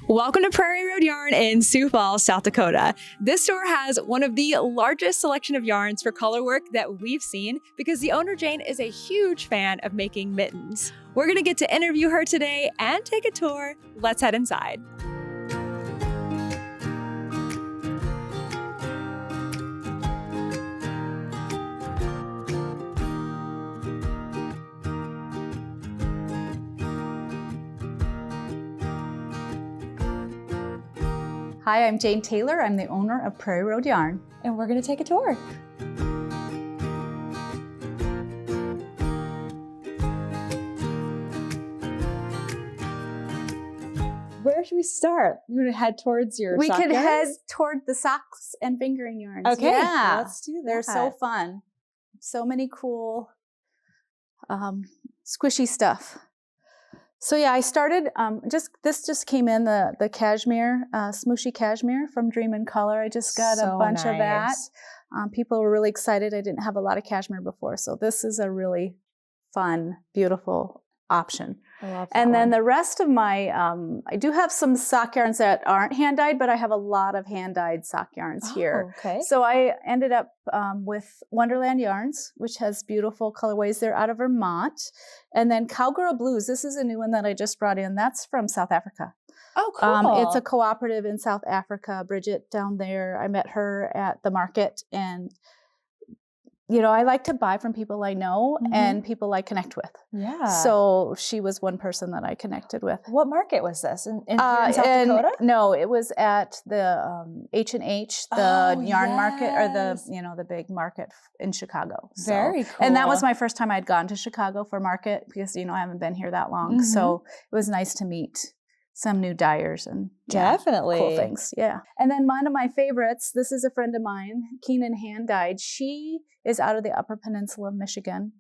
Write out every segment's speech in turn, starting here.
Welcome to Prairie Road Yarn in Sioux Falls, South Dakota. This store has one of the largest selection of yarns for colorwork that we've seen because the owner, Jane, is a huge fan of making mittens. We're going to get to interview her today and take a tour. Let's head inside. Hi, I'm Jane Taylor. I'm the owner of Prairie Road Yarn. And we're going to take a tour. Where should we start? You want to head towards your We sock could yarns? head toward the socks and fingering yarns. Okay, yeah, let's do that. They're so fun. So many cool squishy stuff. So yeah, I started, this just came in, the cashmere, smooshy cashmere from Dream in Color. I just got a bunch of that. People were really excited. I didn't have a lot of cashmere before. So this is a really fun, beautiful option. I love that And then one. the rest of my, I do have some sock yarns that aren't hand-dyed, but I have a lot of hand-dyed sock yarns here. Okay. So I ended up with Wonderland Yarns, which has beautiful colorways. They're out of Vermont. And then Cowgirl Blues, this is a new one that I just brought in. That's from South Africa. Oh, cool. It's a cooperative in South Africa. Bridget down there, I met her at the market, and you know, I like to buy from people I know and people I connect with. Yeah. So she was one person that I connected with. What market was this? In South Dakota? No, it was at the H&H, the yarn market, or the big market in Chicago. So, very cool. And that was my first time I'd gone to Chicago for market because, I haven't been here that long. So it was nice to meet some new dyers and definitely cool things. Yeah. And then one of my favorites, this is a friend of mine, Keenan Hand Dyed. She is out of the Upper Peninsula of Michigan.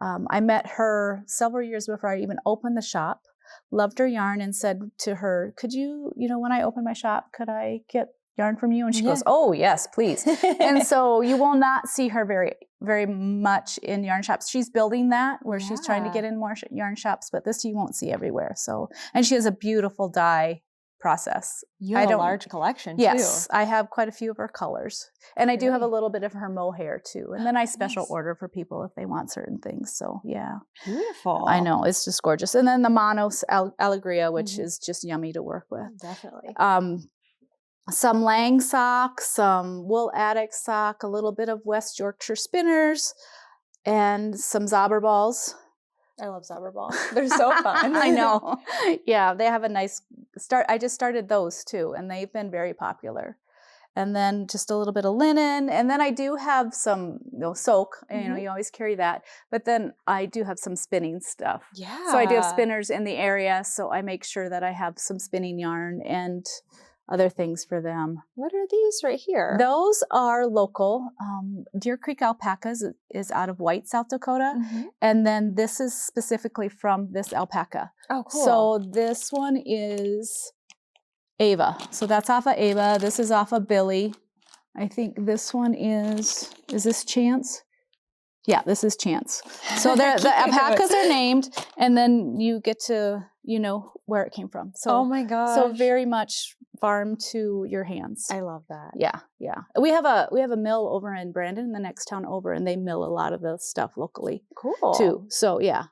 I met her several years before I even opened the shop, loved her yarn, and said to her, could you, when I open my shop, could I get yarn from you? And she goes, oh yes, please. And so you will not see her very, very much in yarn shops. She's building that where she's trying to get in more yarn shops, but this you won't see everywhere. So, and she has a beautiful dye process. You have a large collection too. Yes, I have quite a few of her colors. And I do have a little bit of her mohair too. And then I special order for people if they want certain things. So yeah. Beautiful. I know, it's just gorgeous. And then the Manos Alegria, which is just yummy to work with. Definitely. Some Lang sock, some Wool Attic sock, a little bit of West Yorkshire spinners, and some Zobber balls. I love Zobber balls. They're so fun. I know. Yeah, they have a nice start. I just started those too, and they've been very popular. And then just a little bit of linen. And then I do have some soak, you always carry that. But then I do have some spinning stuff. Yeah. So I do have spinners in the area, so I make sure that I have some spinning yarn and other things for them. What are these right here? Those are local. Deer Creek Alpacas is out of White, South Dakota. And then this is specifically from this alpaca. Oh, cool. So this one is Ava. So that's off of Ava. This is off of Billy. I think this one is this Chance? Yeah, this is Chance. So the alpacas are named, and then you get to, where it came from. So, oh my gosh. So very much farm to your hands. I love that. Yeah, yeah. We have a mill over in Brandon, the next town over, and they mill a lot of the stuff locally. Cool. Too. So yeah.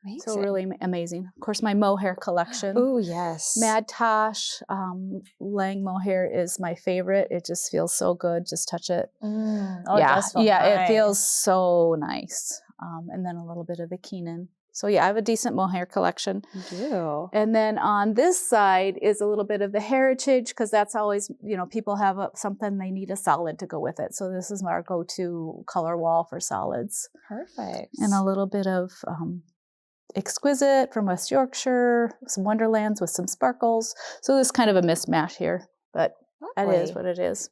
Amazing. So really amazing. Of course, my mohair collection. Oh yes. Mad Tosh, Lang mohair is my favorite. It just feels so good. Just touch it. Oh, yeah, it does feel yeah. nice. It feels so nice. And then a little bit of the Keenan. So yeah, I have a decent mohair collection. You do. And then on this side is a little bit of the heritage, because that's always, people have something, they need a solid to go with it. So this is our go-to color wall for solids. Perfect. And a little bit of Exquisite from West Yorkshire, some Wonderlands with some sparkles. So there's kind of a mismatch here, but that is what it is.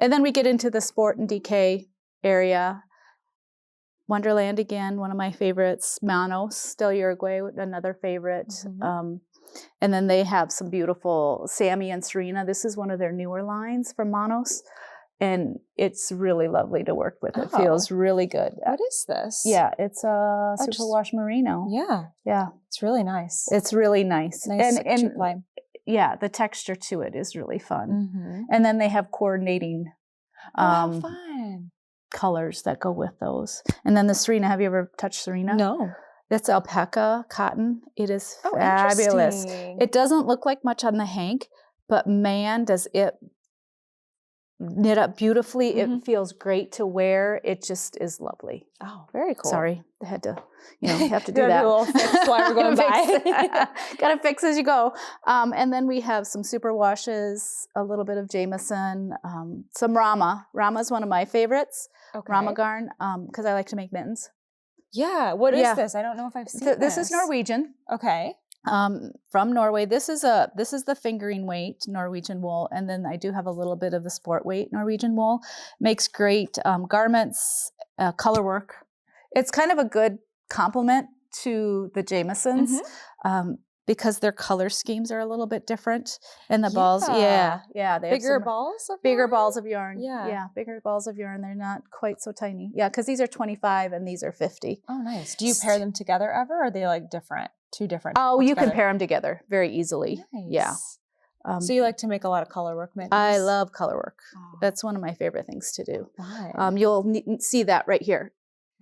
And then we get into the sport and DK area. Wonderland again, one of my favorites. Manos del Uruguay, another favorite. And then they have some beautiful Sammy and Serena. This is one of their newer lines from Manos. And it's really lovely to work with. It feels really good. What is this? Yeah, it's a superwash merino. Yeah. Yeah. It's really nice. It's really nice. Nice and cheap line. the texture to it is really fun. And then they have coordinating how fun. colors that go with those. And then the Serena, have you ever touched Serena? No. That's alpaca cotton. It is fabulous. It doesn't look like much on the hank, but man, does it knit up beautifully. It feels great to wear. It just is lovely. Oh, very cool. Sorry, I had to, have to do that. Do a little fix while we're going by. Got to fix as you go. And then we have some super washes, a little bit of Jameson, some Rama. Rama is one of my favorites. Okay. Rama garn, because I like to make mittens. Yeah. What is this? I don't know if I've seen this. This is Norwegian. Okay. From Norway. This is the fingering weight Norwegian wool, and then I do have a little bit of the sport weight Norwegian wool. Makes great garments, Colorwork. It's kind of a good complement to the Jamesons because their color schemes are a little bit different, and the balls, they have bigger balls of bigger yarn? balls of yarn. Yeah, bigger balls of yarn. They're not quite so tiny. Yeah, because these are 25 and these are 50. Oh, nice. Do you pair them together ever? Or are they like different? Two different. Oh, you can pair them together very easily. Nice. Yeah. So you like to make a lot of colorwork mittens? I love colorwork. Oh. That's one of my favorite things to do. Why? You'll see that right here.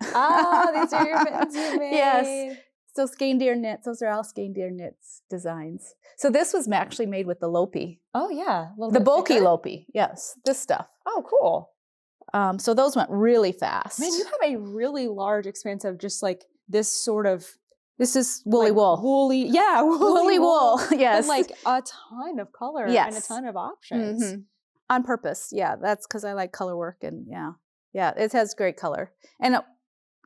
Oh, these are your mittens you made. Yes. So skein deer knits. Those are all skein deer knits designs. So this was actually made with the Lopi. Oh yeah, the bulky Lopi. Yes, this stuff. Oh, cool. So those went really fast. Man, you have a really large expanse of just like this sort of. This is woolly wool. Woolly wool. Yes. And like a ton of color and a ton of options. On purpose. Yeah, that's because I like color work, and yeah, it has great color, and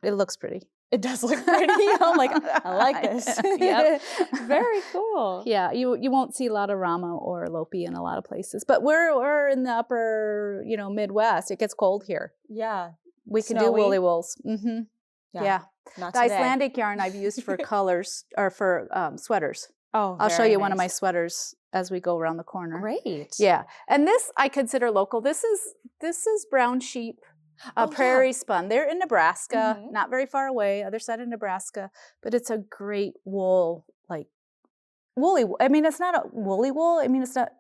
it looks pretty. It does look pretty. I'm like, I like this. Yeah, very cool. Yeah, you won't see a lot of Rama or Lopi in a lot of places, but we're in the upper Midwest. It gets cold here. Yeah, we can do woolly wools. Yeah. Not the today. Icelandic yarn I've used for colors or for sweaters. Oh, I'll show you one of my sweaters as we go around the corner. Great. Yeah, and this I consider local. This is brown sheep, prairie spun. They're in Nebraska, not very far away, other side of Nebraska. But it's a great wool, like woolly. I mean, it's not a woolly wool. I mean, it's not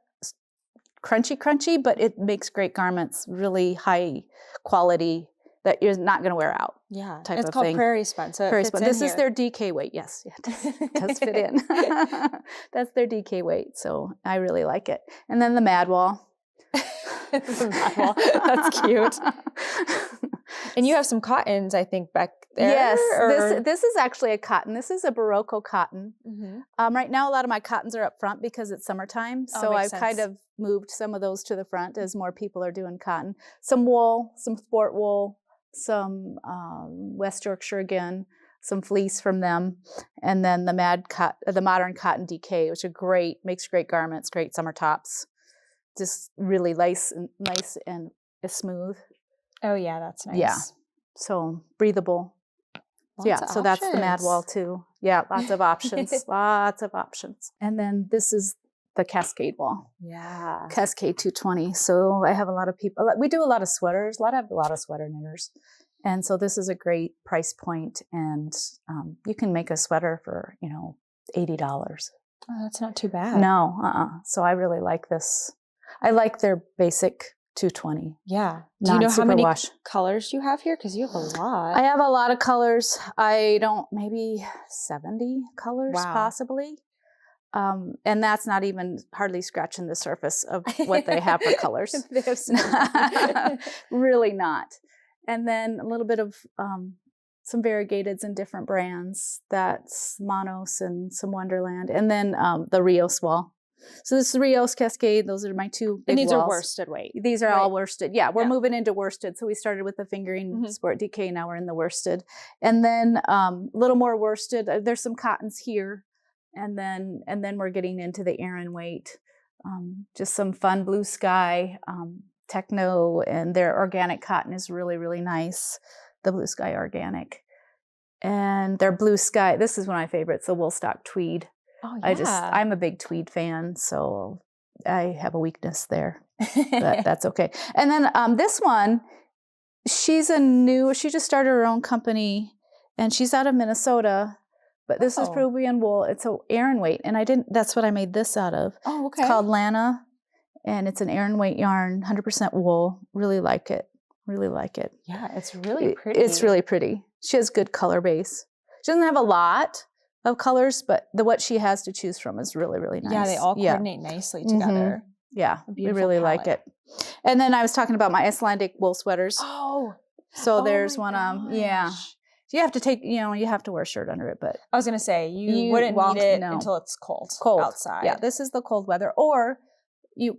crunchy, but it makes great garments, really high quality that you're not going to wear out. Yeah, type it's of called thing. Prairie Spun. So Prairie Spun. This is their DK weight. Yes, it does fit in. That's their DK weight. So I really like it. And then the Madwall. The Madwall. That's cute. And you have some cottons, I think, back there. Yes, this is actually a cotton. This is a Barocco cotton. Right now, a lot of my cottons are up front because it's summertime. So I've kind of moved some of those to the front as more people are doing cotton. Some wool, some sport wool, some West Yorkshire again, some fleece from them, and then the modern cotton DK, which makes great garments, great summer tops, just really nice and smooth. Oh yeah, that's nice. Yeah, so breathable. So that's the Madwall too. Yeah, lots of options, lots of options. And then this is the Cascade wall. Yeah. Cascade 220. So I have a lot of people. We do a lot of sweaters. A lot of sweater knitters. And so this is a great price point, and you can make a sweater for $80. Oh, that's not too bad. No, So I really like this. I like their basic 220. Yeah. Do you know how many wash colors you have here? Because you have a lot. I have a lot of colors. Maybe 70 colors possibly. And that's not even hardly scratching the surface of what they have for colors. Really not. And then a little bit of some variegateds in different brands. That's Monos and some Wonderland. And then the Rios wall. So this is Rios Cascade. Those are my two big And these walls. are worsted weight. These are all worsted. Yeah, we're moving into worsted. So we started with the fingering sport DK. Now we're in the worsted. And then a little more worsted. There's some cottons here. And then we're getting into the Aran weight. Just some fun blue sky, techno, and their organic cotton is really, really nice. The blue sky organic. And their blue sky, this is one of my favorites, the Woolstock tweed. Oh, yeah. I'm a big tweed fan, so I have a weakness there, but that's okay. And then this one, she just started her own company, and she's out of Minnesota. But this is Peruvian wool. It's a Aran weight, and that's what I made this out of. Oh, okay. It's called Lana, and it's an Aran weight yarn, 100% wool. Really like it. Really like it. Yeah, it's really pretty. It's really pretty. She has good color base. She doesn't have a lot of colors, but what she has to choose from is really, really nice. Yeah, they all coordinate nicely together. Yeah, we really like it. And then I was talking about my Icelandic wool sweaters. Oh. So there's one yeah. You have to take, you have to wear a shirt under it, but I was going to say, you wouldn't need it until it's cold outside. Yeah, this is the cold weather. Or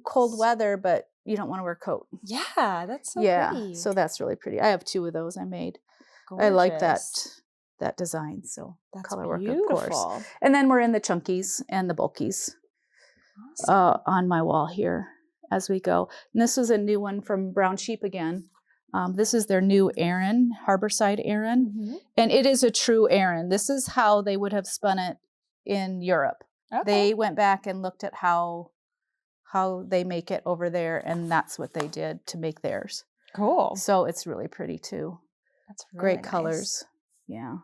cold weather, but you don't want to wear a coat. Yeah, that's so pretty. So that's really pretty. I have 2 of those I made. Gorgeous. I like that design. So that's Colorwork, of course. And then we're in the chunkies and the bulkies on my wall here as we go. And this is a new one from Brown Sheep again. This is their new Aran, Harborside Aran. And it is a true Aran. This is how they would have spun it in Europe. Okay. They went back and looked at how they make it over there, and that's what they did to make theirs. Cool. So it's really pretty too. That's really great nice. Colors. Yeah.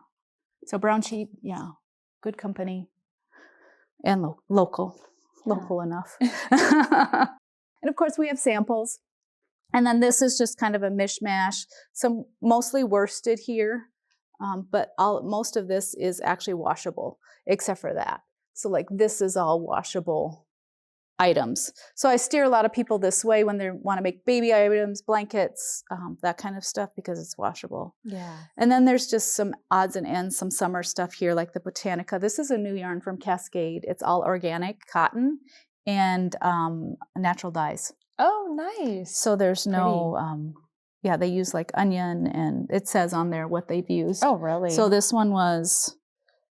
So Brown Sheep, yeah, good company, and local enough. And of course we have samples, and then this is just kind of a mishmash. Some mostly worsted here, but most of this is actually washable, except for that. So like this is all washable items. So I steer a lot of people this way when they want to make baby items, blankets, that kind of stuff, because it's washable. Yeah. And then there's just some odds and ends, some summer stuff here, like the Botanica. This is a new yarn from Cascade. It's all organic cotton and natural dyes. Oh, nice. So there's no, they use like onion, and it says on there what they've used. Oh, really? So this one was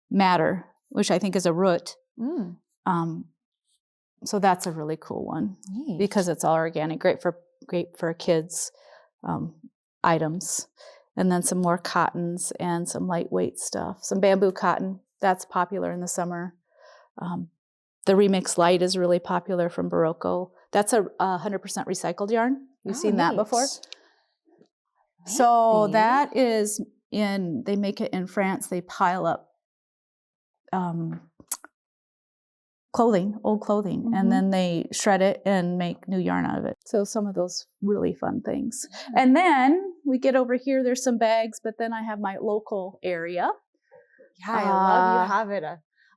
madder, which I think is a root. So that's a really cool one. Neat. Because it's all organic, great for kids items. And then some more cottons and some lightweight stuff. Some bamboo cotton, that's popular in the summer. The Remix Light is really popular from Barocco. That's a 100% recycled yarn. You've seen that before? Maybe. So that is they make it in France. They pile up old clothing, and then they shred it and make new yarn out of it. So some of those really fun things. And then we get over here, there's some bags, but then I have my local area. Yeah, I love you have it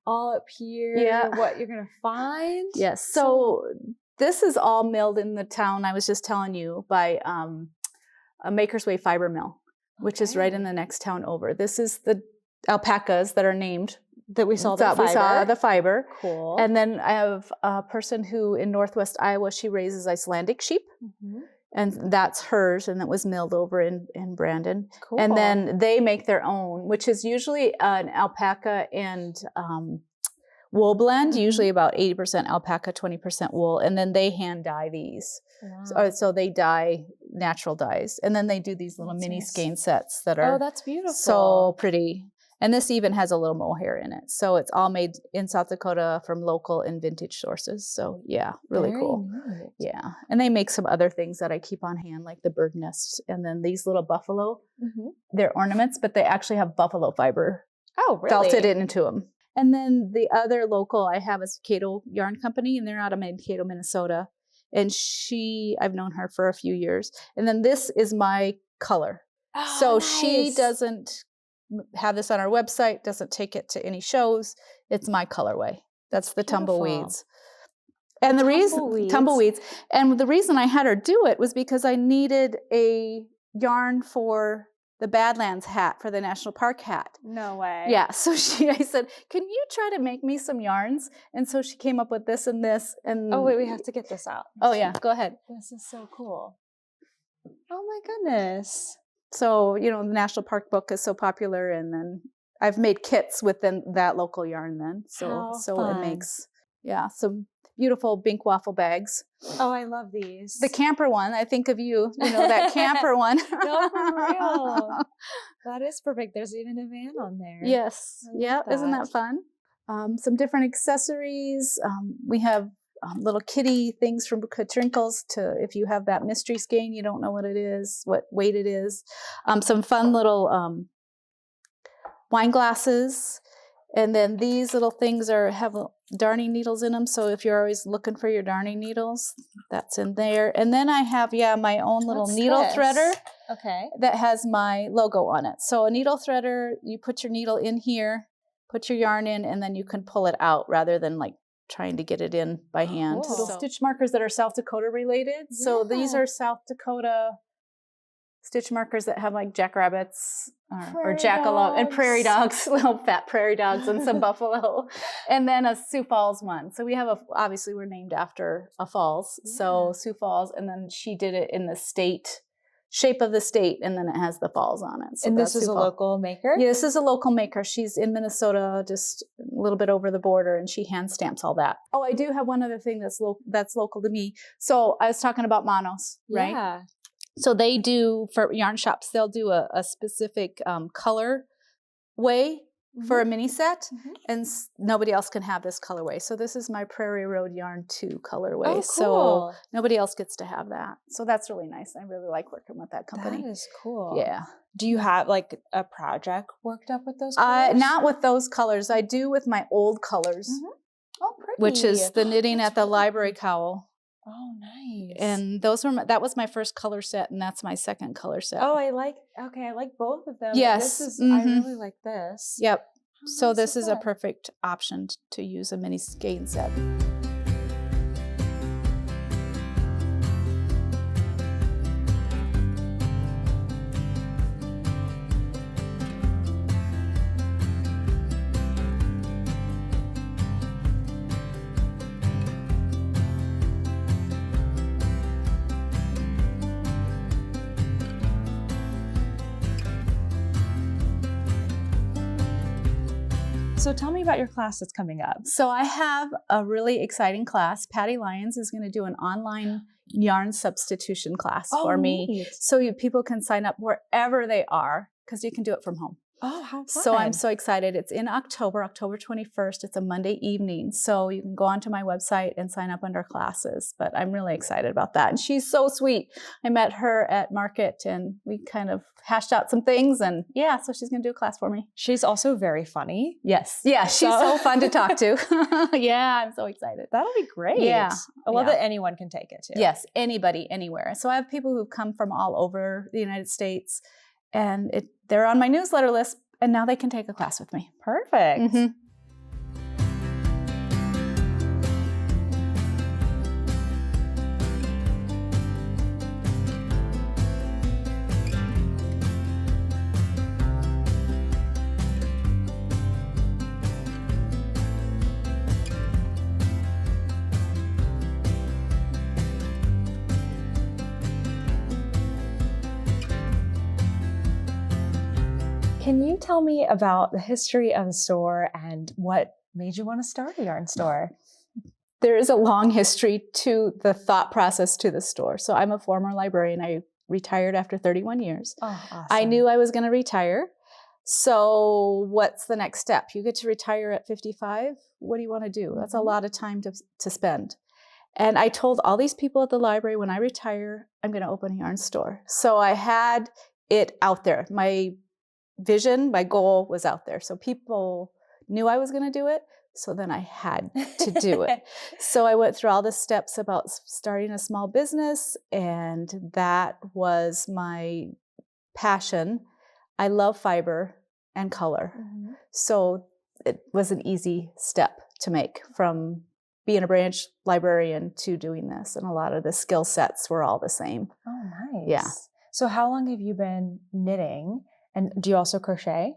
all up here. Yeah. What you're going to find. Yes. So this is all milled in the town I was just telling you by a Maker's Way fiber mill, which is right in the next town over. This is the alpacas that are named that we saw the fiber. Cool. And then I have a person who in Northwest Iowa, she raises Icelandic sheep. And that's hers, and that was milled over in Brandon. Cool. And then they make their own, which is usually an alpaca and wool blend, usually about 80% alpaca, 20% wool. And then they hand dye these. Wow. So they dye natural dyes. And then they do these little mini skein sets that are that's beautiful. So pretty. And this even has a little mohair in it. So it's all made in South Dakota from local and vintage sources. So yeah, really cool. Neat. Yeah. And they make some other things that I keep on hand, like the bird nest. And then these little buffalo, they're ornaments, but they actually have buffalo fiber felted into them. And then the other local I have is Cato Yarn Company, and they're out of Mankato, Minnesota. And I've known her for a few years. And then this is my color. Oh, so nice. She doesn't have this on our website, doesn't take it to any shows. It's my colorway. That's the tumbleweeds. And the reason tumbleweeds, and the reason I had her do it was because I needed a yarn for the Badlands hat, for the national park hat. No way. Yeah. So I said, can you try to make me some yarns? And so she came up with this and this. And oh wait, we have to get this out. Oh yeah, go ahead. This is so cool. Oh my goodness. So, the National Park book is so popular, and then I've made kits within that local yarn then. So it makes, some beautiful Bink waffle bags. Oh, I love these. The camper one, I think of you, that camper one. No, for real. That is perfect. There's even a van on there. Yes. Yeah. Isn't that fun? Some different accessories. We have little kitty things from Katrinkles to if you have that mystery skein, you don't know what it is, what weight it is. Some fun little wine glasses, And then these little things have darning needles in them. So if you're always looking for your darning needles, that's in there. And then I have, my own little needle threader. Okay. That has my logo on it. So a needle threader, you put your needle in here, put your yarn in, and then you can pull it out rather than like trying to get it in by hand. Cool. Little stitch markers that are South Dakota related. Yeah. So these are South Dakota stitch markers that have like jackrabbits or jackalope and prairie dogs, little fat prairie dogs and some buffalo, and then a Sioux Falls one. So we have obviously we're named after a falls. Yeah. So Sioux Falls, and then she did it in the shape of the state, and then it has the falls on it. So and this is a local maker? Yeah, this is a local maker. She's in Minnesota, just a little bit over the border, and she hand stamps all that. Oh, I do have one other thing that's local to me. So I was talking about monos, right? Yeah. So they do, for yarn shops, they'll do a specific color way for a mini set, and nobody else can have this colorway. So this is my Prairie Road Yarn 2 colorway. Oh, cool. So nobody else gets to have that. So that's really nice. I really like working with that company. That is cool. Yeah. Do you have like a project worked up with those colors? Not with those colors. I do with my old colors, Oh, pretty. which is the knitting at the library cowl. Oh, nice. And that was my first color set, and that's my second color set. Oh, I like both of them. Yes. I really like this. Yep. How So nice this is a that? perfect option to use a mini skein set. So tell me about your class that's coming up. So I have a really exciting class. Patty Lyons is going to do an online yarn substitution class for me. Neat. So people can sign up wherever they are, because you can do it from home. Oh, how fun. So I'm so excited. It's in October 21st. It's a Monday evening. So you can go onto my website and sign up under classes. But I'm really excited about that. And she's so sweet. I met her at market and we kind of hashed out some things. And so she's going to do a class for me. She's also very funny. Yes. Yeah, she's so fun to talk to. Yeah, I'm so excited. That'll be great. Yeah. I love that anyone can take it too. Yes, anybody, anywhere. So I have people who've come from all over the United States. And they're on my newsletter list, and now they can take a class with me. Perfect. Can you tell me about the history of the store and what made you want to start a yarn store? There is a long history to the thought process to the store. So I'm a former librarian. I retired after 31 years. Oh, awesome. I knew I was going to retire. So what's the next step? You get to retire at 55. What do you want to do? That's a lot of time to spend. And I told all these people at the library, when I retire, I'm going to open a yarn store. So I had it out there. My vision, my goal was out there. So people knew I was going to do it. So then I had to do it. So I went through all the steps about starting a small business, and that was my passion. I love fiber and color. So it was an easy step to make from being a branch librarian to doing this. And a lot of the skill sets were all the same. Oh, nice. Yeah. So how long have you been knitting? And do you also crochet?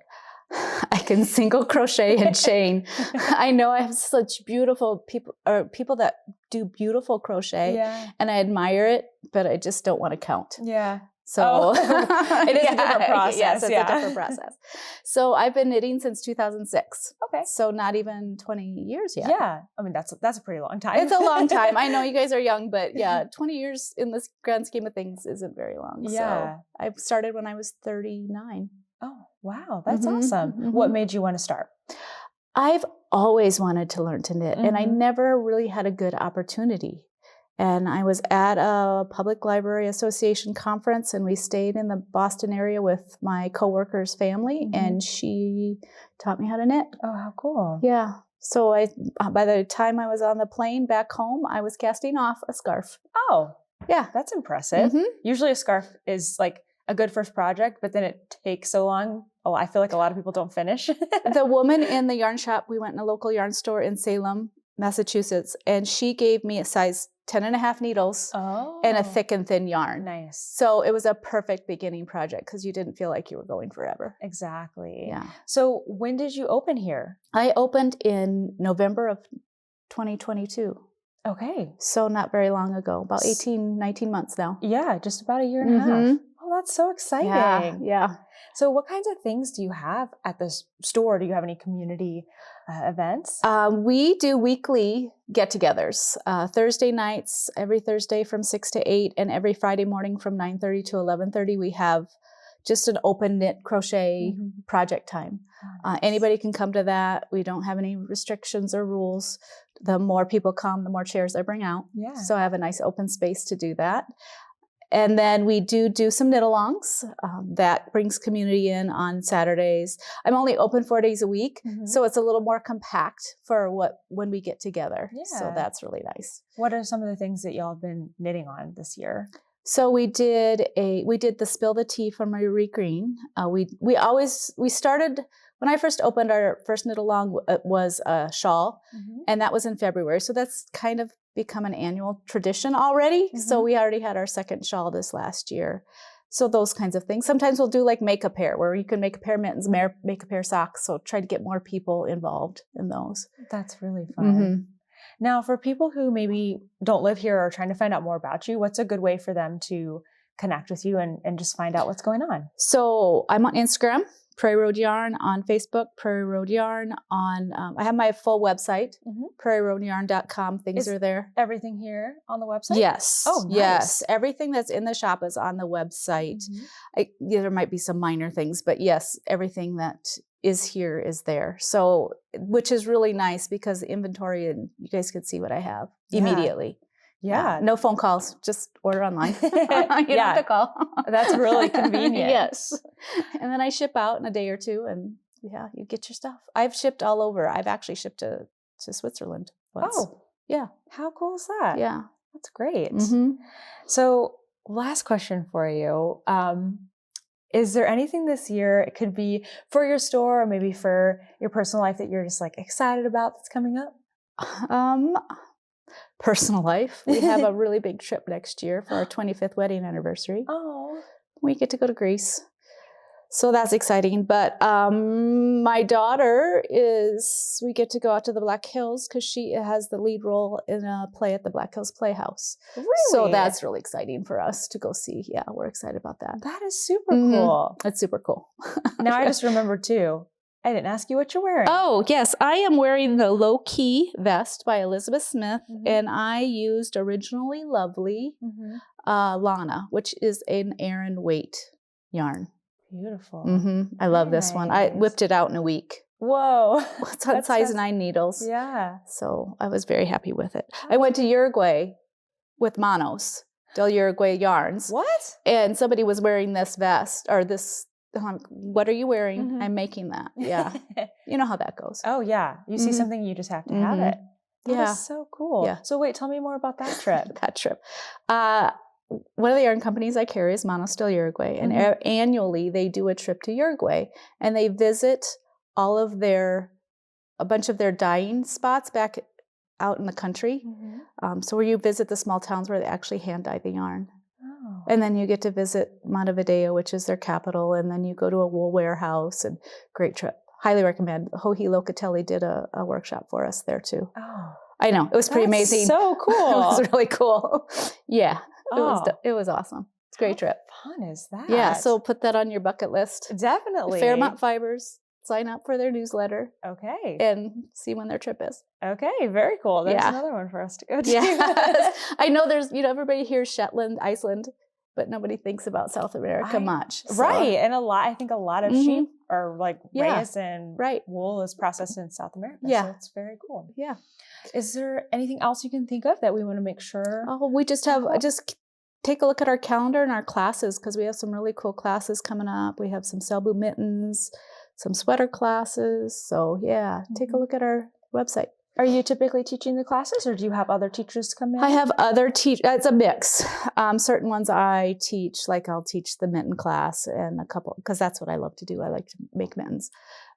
I can single crochet and chain. I know I have such beautiful people that do beautiful crochet, and I admire it, but I just don't want to count. Yeah. So it is a different process. Yes, it's a different process. So I've been knitting since 2006. Okay. So not even 20 years yet. Yeah. I mean, that's a pretty long time. It's a long time. I know you guys are young, but 20 years in this grand scheme of things isn't very long. Yeah. So I started when I was 39. Oh, wow. That's awesome. What made you want to start? I've always wanted to learn to knit, and I never really had a good opportunity. And I was at a Public Library Association conference, and we stayed in the Boston area with my coworker's family, and she taught me how to knit. Oh, how cool. Yeah. So by the time I was on the plane back home, I was casting off a scarf. Oh, yeah. That's impressive. Mhm. Usually a scarf is like a good first project, but then it takes so long. Oh, I feel like a lot of people don't finish. The woman in the yarn shop, we went in a local yarn store in Salem, Massachusetts, and she gave me a size 10.5 needles and a thick and thin yarn. Nice. So it was a perfect beginning project because you didn't feel like you were going forever. Exactly. Yeah. So when did you open here? I opened in November of 2022. Okay. So not very long ago, about 18, 19 months now. Yeah, just about a year and a half. Oh, that's so exciting. Yeah. So what kinds of things do you have at this store? Do you have any community events? We do weekly get-togethers. Thursday nights, every Thursday from 6 to 8, and every Friday morning from 9:30 to 11:30, we have just an open knit crochet project time. Anybody can come to that. We don't have any restrictions or rules. The more people come, the more chairs I bring out. Yeah. So I have a nice open space to do that. And then we do some knit-alongs. That brings community in on Saturdays. I'm only open 4 days a week, so it's a little more compact for when we get together. Yeah. So that's really nice. What are some of the things that y'all have been knitting on this year? So we did the Spill the Tea from Marie Green. We started when I first opened our first knit-along. It was a shawl, and that was in February. So that's kind of become an annual tradition already. So we already had our second shawl this last year. So those kinds of things. Sometimes we'll do like make a pair, where you can make a pair of mittens, make a pair of socks. So try to get more people involved in those. That's really fun. Now, for people who maybe don't live here or are trying to find out more about you, what's a good way for them to connect with you and just find out what's going on? So I'm on Instagram, Prairie Road Yarn, on Facebook, Prairie Road Yarn. I have my full website, prairieroadyarn.com. Things are there. Everything here on the website? Yes. Oh, nice. Yes. Everything that's in the shop is on the website. There might be some minor things, but yes, everything that is here is there. So, which is really nice because the inventory, and you guys can see what I have immediately. Yeah. No phone calls, just order online. You don't have to call. That's really convenient. Yes. And then I ship out in a day or two, and you get your stuff. I've shipped all over. I've actually shipped to Switzerland once. Oh, yeah. How cool is that? Yeah. That's great. So last question for you. Is there anything this year, it could be for your store or maybe for your personal life, that you're just like excited about that's coming up? Personal life. We have a really big trip next year for our 25th wedding anniversary. Oh. We get to go to Greece. So that's exciting. But my daughter we get to go out to the Black Hills because she has the lead role in a play at the Black Hills Playhouse. Really? So that's really exciting for us to go see. Yeah, we're excited about that. That is super cool. It's super cool. Now I just remembered too, I didn't ask you what you're wearing. Oh, yes. I am wearing the Low Key vest by Elizabeth Smith, and I used Originally Lovely Lana, which is an Aran weight yarn. Beautiful. I love this one. I whipped it out in a week. Whoa. It's on size 9 needles. Yeah. So I was very happy with it. I went to Uruguay with Manos, Del Uruguay Yarns. What? And somebody was wearing this vest, or this. What are you wearing? I'm making that. Yeah. You know how that goes. Oh, yeah. You see something, you just have to have it. That is so cool. Yeah. So wait, tell me more about that trip. That trip. One of the yarn companies I carry is Manos del Uruguay, and annually they do a trip to Uruguay, and they visit a bunch of their dyeing spots back out in the country. So where you visit the small towns where they actually hand dye the yarn. Oh. And then you get to visit Montevideo, which is their capital, and then you go to a wool warehouse, and great trip. Highly recommend. Joji Locatelli did a workshop for us there too. Oh. I know. It was pretty amazing. So cool. It was really cool. Yeah. It was awesome. It's a great trip. How fun is that? Yeah, so put that on your bucket list. Definitely. Fairmont Fibers. Sign up for their newsletter. Okay. And see when their trip is. Okay, very cool. There's another one for us to go to. Yeah. I know there's, everybody hears Shetland, Iceland, but nobody thinks about South America much. So. Right. And I think a lot of sheep are like raised and right. wool is processed in South America. Yeah. So it's very cool. Yeah. Is there anything else you can think of that we want to make sure? Oh, we just have, just take a look at our calendar and our classes, because we have some really cool classes coming up. We have some Selbu mittens, some sweater classes. So yeah, take a look at our website. Are you typically teaching the classes, or do you have other teachers come in? I have other it's a mix. Certain ones I teach, like I'll teach the mitten class and a couple, because that's what I love to do. I like to make mittens.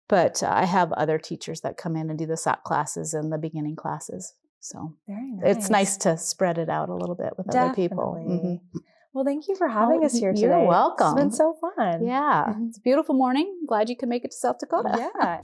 But I have other teachers that come in and do the sock classes and the beginning classes. So very nice. It's nice to spread it out a little bit with other people. Mm-hmm. Well, thank you for having us here today. You're welcome. It's been so fun. Yeah. It's a beautiful morning. Glad you could make it to South Dakota. Yeah.